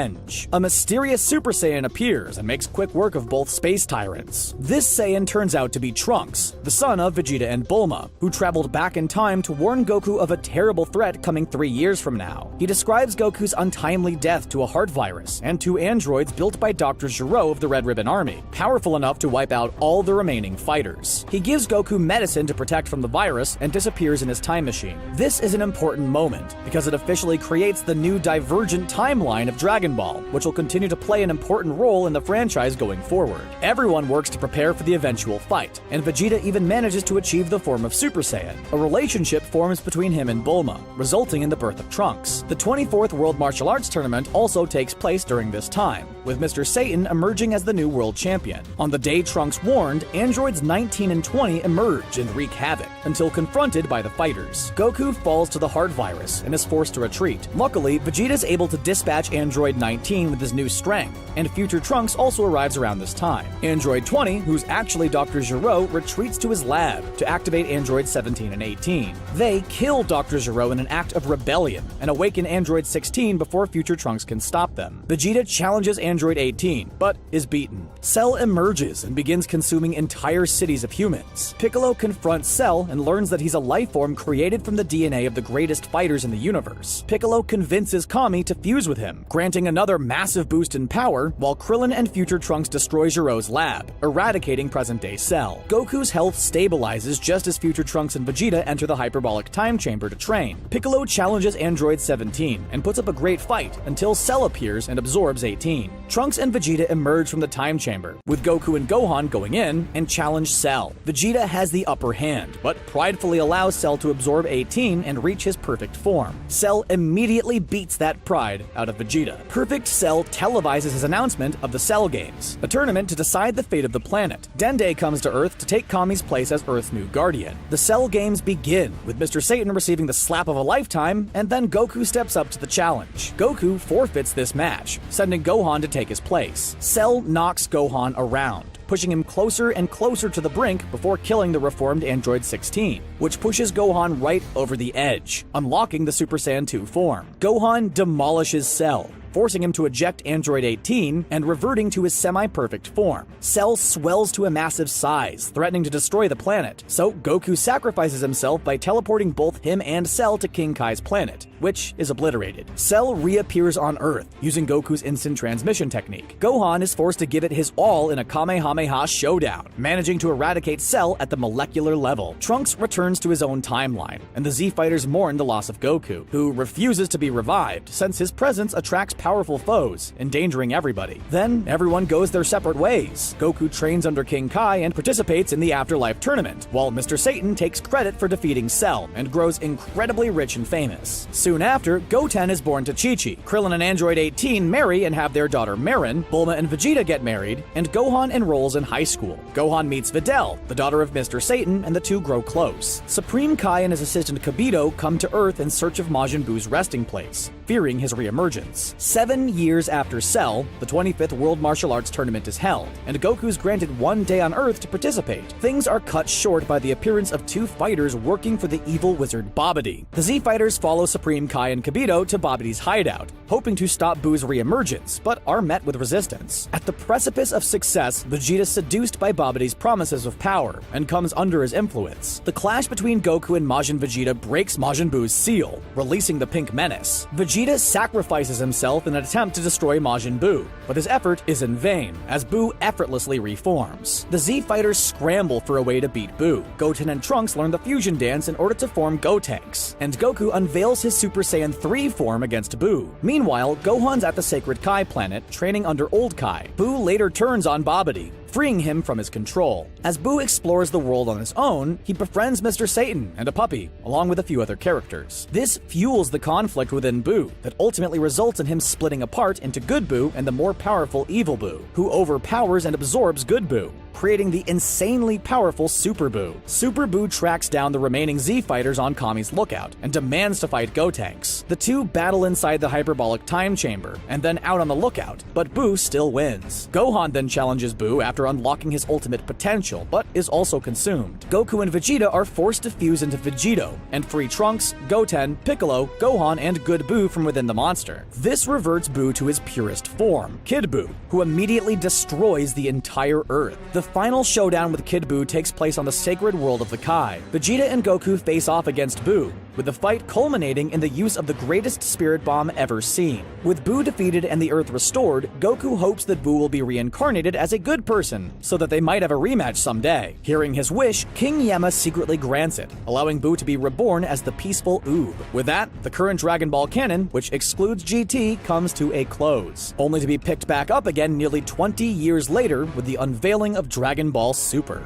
A mysterious Super Saiyan appears and makes quick work of both space tyrants. This Saiyan turns out to be Trunks, the son of Vegeta and Bulma, who traveled back in time to warn Goku of a terrible threat coming 3 years from now. He describes Goku's untimely death to a heart virus and 2 androids built by Dr. Gero of the Red Ribbon Army, powerful enough to wipe out all the remaining fighters. He gives Goku medicine to protect from the virus and disappears in his time machine. This is an important moment because it officially creates the new divergent timeline of Dragon Ball, which will continue to play an important role in the franchise going forward. Everyone works to prepare for the eventual fight, and Vegeta even manages to achieve the form of Super Saiyan. A relationship forms between him and Bulma, resulting in the birth of Trunks. The 24th World Martial Arts Tournament also takes place during this time, with Mr. Satan emerging as the new world champion. On the day Trunks warned, androids 19 and 20 emerge and wreak havoc, until confronted by the fighters. Goku falls to the heart virus and is forced to retreat. Luckily, Vegeta is able to dispatch Android 19 with his new strength, and future Trunks also arrives around this time. Android 20, who's actually Dr. Gero, retreats to his lab to activate Android 17 and 18. They kill Dr. Gero in an act of rebellion and awaken Android 16 before future Trunks can stop them. Vegeta challenges Android 18, but is beaten. Cell emerges and begins consuming entire cities of humans. Piccolo confronts Cell and learns that he's a life form created from the DNA of the greatest fighters in the universe. Piccolo convinces Kami to fuse with him, granting another massive boost in power, while Krillin and future Trunks destroy Gero's lab, eradicating present-day Cell. Goku's health stabilizes just as future Trunks and Vegeta enter the hyperbolic time chamber to train. Piccolo challenges Android 17 and puts up a great fight until Cell appears and absorbs 18. Trunks and Vegeta emerge from the time chamber, with Goku and Gohan going in and challenge Cell. Vegeta has the upper hand, but pridefully allows Cell to absorb 18 and reach his perfect form. Cell immediately beats that pride out of Vegeta. Perfect Cell televises his announcement of the Cell Games, a tournament to decide the fate of the planet. Dende comes to Earth to take Kami's place as Earth's new guardian. The Cell Games begin, with Mr. Satan receiving the slap of a lifetime, and then Goku steps up to the challenge. Goku forfeits this match, sending Gohan to take his place. Cell knocks Gohan around, pushing him closer and closer to the brink before killing the reformed Android 16, which pushes Gohan right over the edge, unlocking the Super Saiyan 2 form. Gohan demolishes Cell, forcing him to eject Android 18 and reverting to his semi-perfect form. Cell swells to a massive size, threatening to destroy the planet, so Goku sacrifices himself by teleporting both him and Cell to King Kai's planet, which is obliterated. Cell reappears on Earth, using Goku's instant transmission technique. Gohan is forced to give it his all in a Kamehameha showdown, managing to eradicate Cell at the molecular level. Trunks returns to his own timeline, and the Z-Fighters mourn the loss of Goku, who refuses to be revived since his presence attracts powerful foes, endangering everybody. Then, everyone goes their separate ways. Goku trains under King Kai and participates in the Afterlife tournament, while Mr. Satan takes credit for defeating Cell and grows incredibly rich and famous. Soon after, Goten is born to Chi-Chi. Krillin and Android 18 marry and have their daughter Marin, Bulma and Vegeta get married, and Gohan enrolls in high school. Gohan meets Videl, the daughter of Mr. Satan, and the two grow close. Supreme Kai and his assistant Kibito come to Earth in search of Majin Buu's resting place, fearing his reemergence. 7 years after Cell, the 25th World Martial Arts Tournament is held, and Goku's granted 1 day on Earth to participate. Things are cut short by the appearance of 2 fighters working for the evil wizard Babidi. The Z-Fighters follow Supreme Kai and Kibito to Babidi's hideout, hoping to stop Buu's reemergence, but are met with resistance. At the precipice of success, Vegeta is seduced by Babidi's promises of power, and comes under his influence. The clash between Goku and Majin Vegeta breaks Majin Buu's seal, releasing the Pink Menace. Vegeta sacrifices himself in an attempt to destroy Majin Buu, but his effort is in vain, as Buu effortlessly reforms. The Z-Fighters scramble for a way to beat Buu. Goten and Trunks learn the fusion dance in order to form Gotenks, and Goku unveils his Super Saiyan 3 form against Buu. Meanwhile, Gohan's at the Sacred Kai planet, training under Old Kai. Buu later turns on Babidi, freeing him from his control. As Buu explores the world on his own, he befriends Mr. Satan and a puppy, along with a few other characters. This fuels the conflict within Buu that ultimately results in him splitting apart into Good Buu and the more powerful Evil Buu, who overpowers and absorbs Good Buu. creating the insanely powerful Super Buu. Super Buu tracks down the remaining Z fighters on Kami's lookout and demands to fight Gotenks. The two battle inside the hyperbolic time chamber and then out on the lookout, but Buu still wins. Gohan then challenges Buu after unlocking his ultimate potential, but is also consumed. Goku and Vegeta are forced to fuse into Vegito and free Trunks, Goten, Piccolo, Gohan, and Good Buu from within the monster. This reverts Buu to his purest form, Kid Buu, who immediately destroys the entire Earth. The final showdown with Kid Buu takes place on the sacred world of the Kai. Vegeta and Goku face off against Buu, with the fight culminating in the use of the greatest spirit bomb ever seen. With Buu defeated and the Earth restored, Goku hopes that Buu will be reincarnated as a good person, so that they might have a rematch someday. Hearing his wish, King Yama secretly grants it, allowing Buu to be reborn as the peaceful Oob. With that, the current Dragon Ball canon, which excludes GT, comes to a close, only to be picked back up again nearly 20 years later with the unveiling of Dragon Ball Super.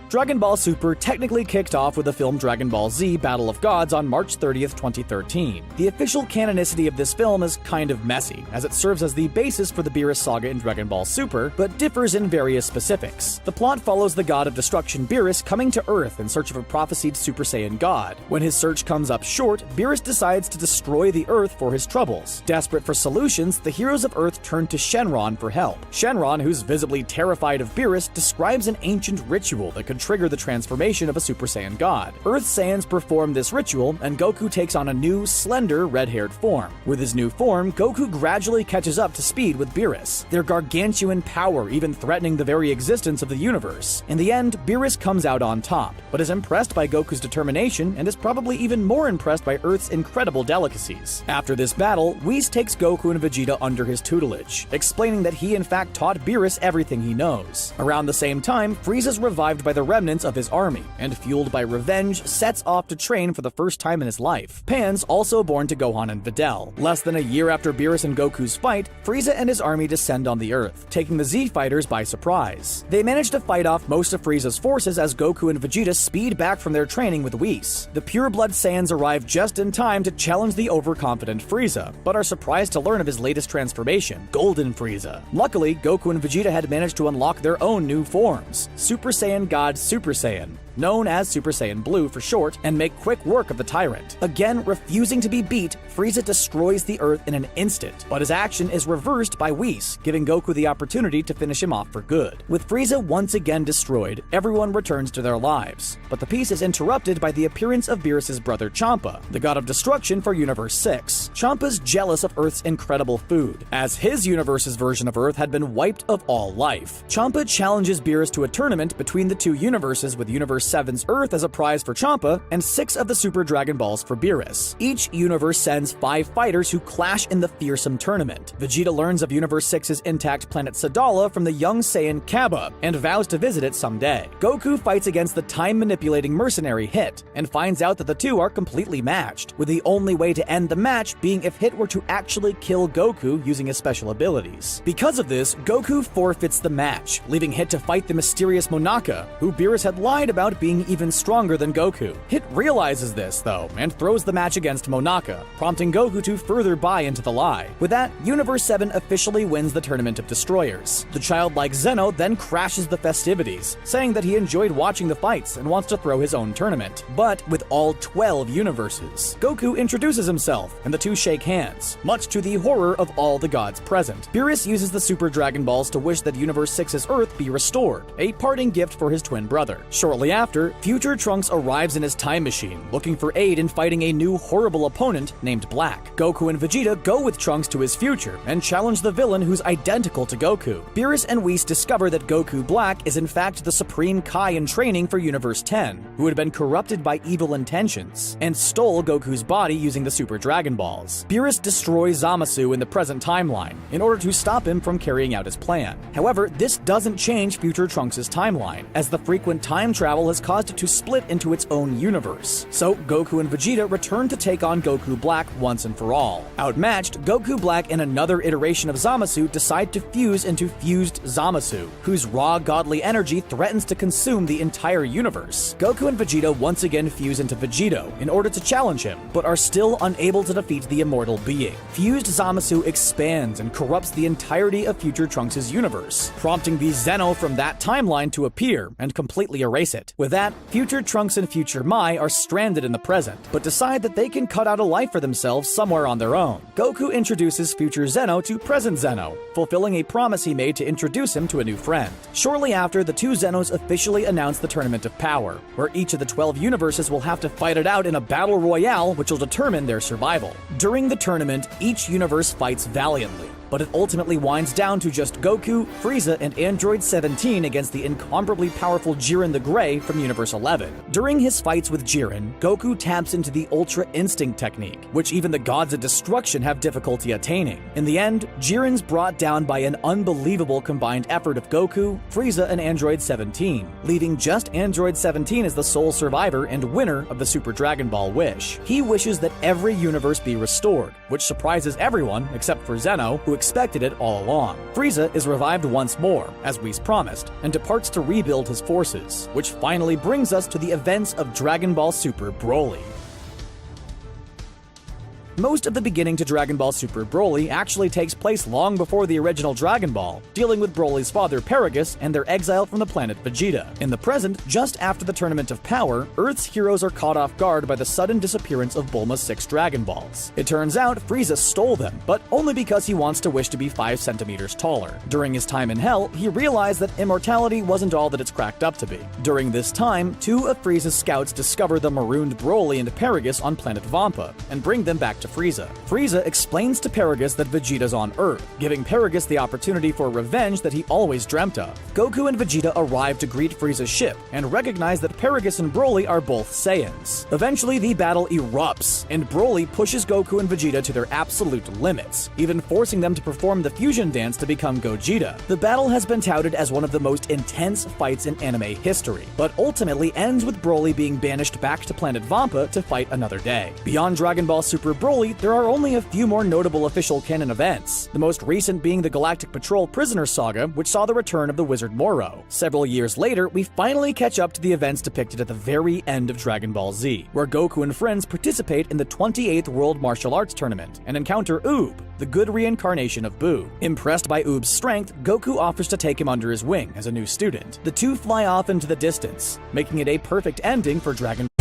Dragon Ball Super technically kicked off with the film Dragon Ball Z Battle of Gods on March 30th, 2013. The official canonicity of this film is kind of messy, as it serves as the basis for the Beerus saga in Dragon Ball Super, but differs in various specifics. The plot follows the god of destruction Beerus coming to Earth in search of a prophesied Super Saiyan god. When his search comes up short, Beerus decides to destroy the Earth for his troubles. Desperate for solutions, the heroes of Earth turn to Shenron for help. Shenron, who's visibly terrified of Beerus, describes an ancient ritual that could trigger the transformation of a Super Saiyan god. Earth Saiyans perform this ritual, and Goku takes on a new, slender, red-haired form. With his new form, Goku gradually catches up to speed with Beerus, their gargantuan power even threatening the very existence of the universe. In the end, Beerus comes out on top, but is impressed by Goku's determination and is probably even more impressed by Earth's incredible delicacies. After this battle, Whis takes Goku and Vegeta under his tutelage, explaining that he in fact taught Beerus everything he knows. Around the same time, Frieza's revived by the remnants of his army, and fueled by revenge, sets off to train for the first time in his life. Pan's also born to Gohan and Videl. Less than a year after Beerus and Goku's fight, Frieza and his army descend on the Earth, taking the Z fighters by surprise. They manage to fight off most of Frieza's forces as Goku and Vegeta speed back from their training with Whis. The pure-blood Saiyans arrive just in time to challenge the overconfident Frieza, but are surprised to learn of his latest transformation, Golden Frieza. Luckily, Goku and Vegeta had managed to unlock their own new forms, Super Saiyan God Super Saiyan, known as Super Saiyan Blue for short, and make quick work of the tyrant. Again, refusing to be beat, Frieza destroys the Earth in an instant, but his action is reversed by Whis, giving Goku the opportunity to finish him off for good. With Frieza once again destroyed, everyone returns to their lives, but the peace is interrupted by the appearance of Beerus' brother Champa, the god of destruction for Universe 6. Champa's jealous of Earth's incredible food, as his universe's version of Earth had been wiped of all life. Champa challenges Beerus to a tournament between the two universes, with Universe 7's Earth as a prize for Champa, and 6 of the Super Dragon Balls for Beerus. Each universe sends 5 fighters who clash in the fearsome tournament. Vegeta learns of Universe 6's intact planet Sadala from the young Saiyan Cabba, and vows to visit it someday. Goku fights against the time-manipulating mercenary Hit, and finds out that the two are completely matched, with the only way to end the match being if Hit were to actually kill Goku using his special abilities. Because of this, Goku forfeits the match, leaving Hit to fight the mysterious Monaka, who Beerus had lied about being even stronger than Goku. Hit realizes this, though, and throws the match against Monaka, prompting Goku to further buy into the lie. With that, Universe 7 officially wins the Tournament of Destroyers. The childlike Zeno then crashes the festivities, saying that he enjoyed watching the fights and wants to throw his own tournament, but with all 12 universes. Goku introduces himself, and the two shake hands, much to the horror of all the gods present. Beerus uses the Super Dragon Balls to wish that Universe 6's Earth be restored, a parting gift for his twin brother. Shortly after, future Trunks arrives in his time machine, looking for aid in fighting a new horrible opponent named Black. Goku and Vegeta go with Trunks to his future and challenge the villain who's identical to Goku. Beerus and Whis discover that Goku Black is in fact the Supreme Kai in training for Universe 10, who had been corrupted by evil intentions, and stole Goku's body using the Super Dragon Balls. Beerus destroys Zamasu in the present timeline, in order to stop him from carrying out his plan. However, this doesn't change future Trunks' timeline, as the frequent time travel has caused it to split into its own universe. So Goku and Vegeta return to take on Goku Black once and for all. Outmatched, Goku Black and another iteration of Zamasu decide to fuse into Fused Zamasu, whose raw godly energy threatens to consume the entire universe. Goku and Vegeta once again fuse into Vegito in order to challenge him, but are still unable to defeat the immortal being. Fused Zamasu expands and corrupts the entirety of future Trunks' universe, prompting the Zeno from that timeline to appear and completely erase it. With that, future Trunks and future Mai are stranded in the present, but decide that they can cut out a life for themselves somewhere on their own. Goku introduces future Zeno to present Zeno, fulfilling a promise he made to introduce him to a new friend. Shortly after, the two Zenos officially announce the Tournament of Power, where each of the 12 universes will have to fight it out in a battle royale which will determine their survival. During the tournament, each universe fights valiantly, but it ultimately winds down to just Goku, Frieza, and Android 17 against the incomparably powerful Jiren the Grey from Universe 11. During his fights with Jiren, Goku taps into the Ultra Instinct technique, which even the gods of destruction have difficulty attaining. In the end, Jiren's brought down by an unbelievable combined effort of Goku, Frieza, and Android 17, leaving just Android 17 as the sole survivor and winner of the Super Dragon Ball wish. He wishes that every universe be restored, which surprises everyone except for Zeno, who expected it all along. Frieza is revived once more, as Whis promised, and departs to rebuild his forces, which finally brings us to the events of Dragon Ball Super Broly. Most of the beginning to Dragon Ball Super Broly actually takes place long before the original Dragon Ball, dealing with Broly's father Paragus and their exile from the planet Vegeta. In the present, just after the Tournament of Power, Earth's heroes are caught off guard by the sudden disappearance of Bulma's 6 Dragon Balls. It turns out Frieza stole them, but only because he wants to wish to be 5 centimeters taller. During his time in Hell, he realized that immortality wasn't all that it's cracked up to be. During this time, 2 of Frieza's scouts discover the marooned Broly and Paragus on planet Vampa, and bring them back to Frieza. Frieza explains to Paragus that Vegeta's on Earth, giving Paragus the opportunity for revenge that he always dreamt of. Goku and Vegeta arrive to greet Frieza's ship, and recognize that Paragus and Broly are both Saiyans. Eventually, the battle erupts, and Broly pushes Goku and Vegeta to their absolute limits, even forcing them to perform the fusion dance to become Gogeta. The battle has been touted as one of the most intense fights in anime history, but ultimately ends with Broly being banished back to planet Vampa to fight another day. Beyond Dragon Ball Super Broly, there are only a few more notable official canon events, the most recent being the Galactic Patrol Prisoner Saga, which saw the return of the Wizard Moro. Several years later, we finally catch up to the events depicted at the very end of Dragon Ball Z, where Goku and friends participate in the 28th World Martial Arts Tournament and encounter Oob, the good reincarnation of Boo. Impressed by Oob's strength, Goku offers to take him under his wing as a new student. The two fly off into the distance, making it a perfect ending for Dragon Ball.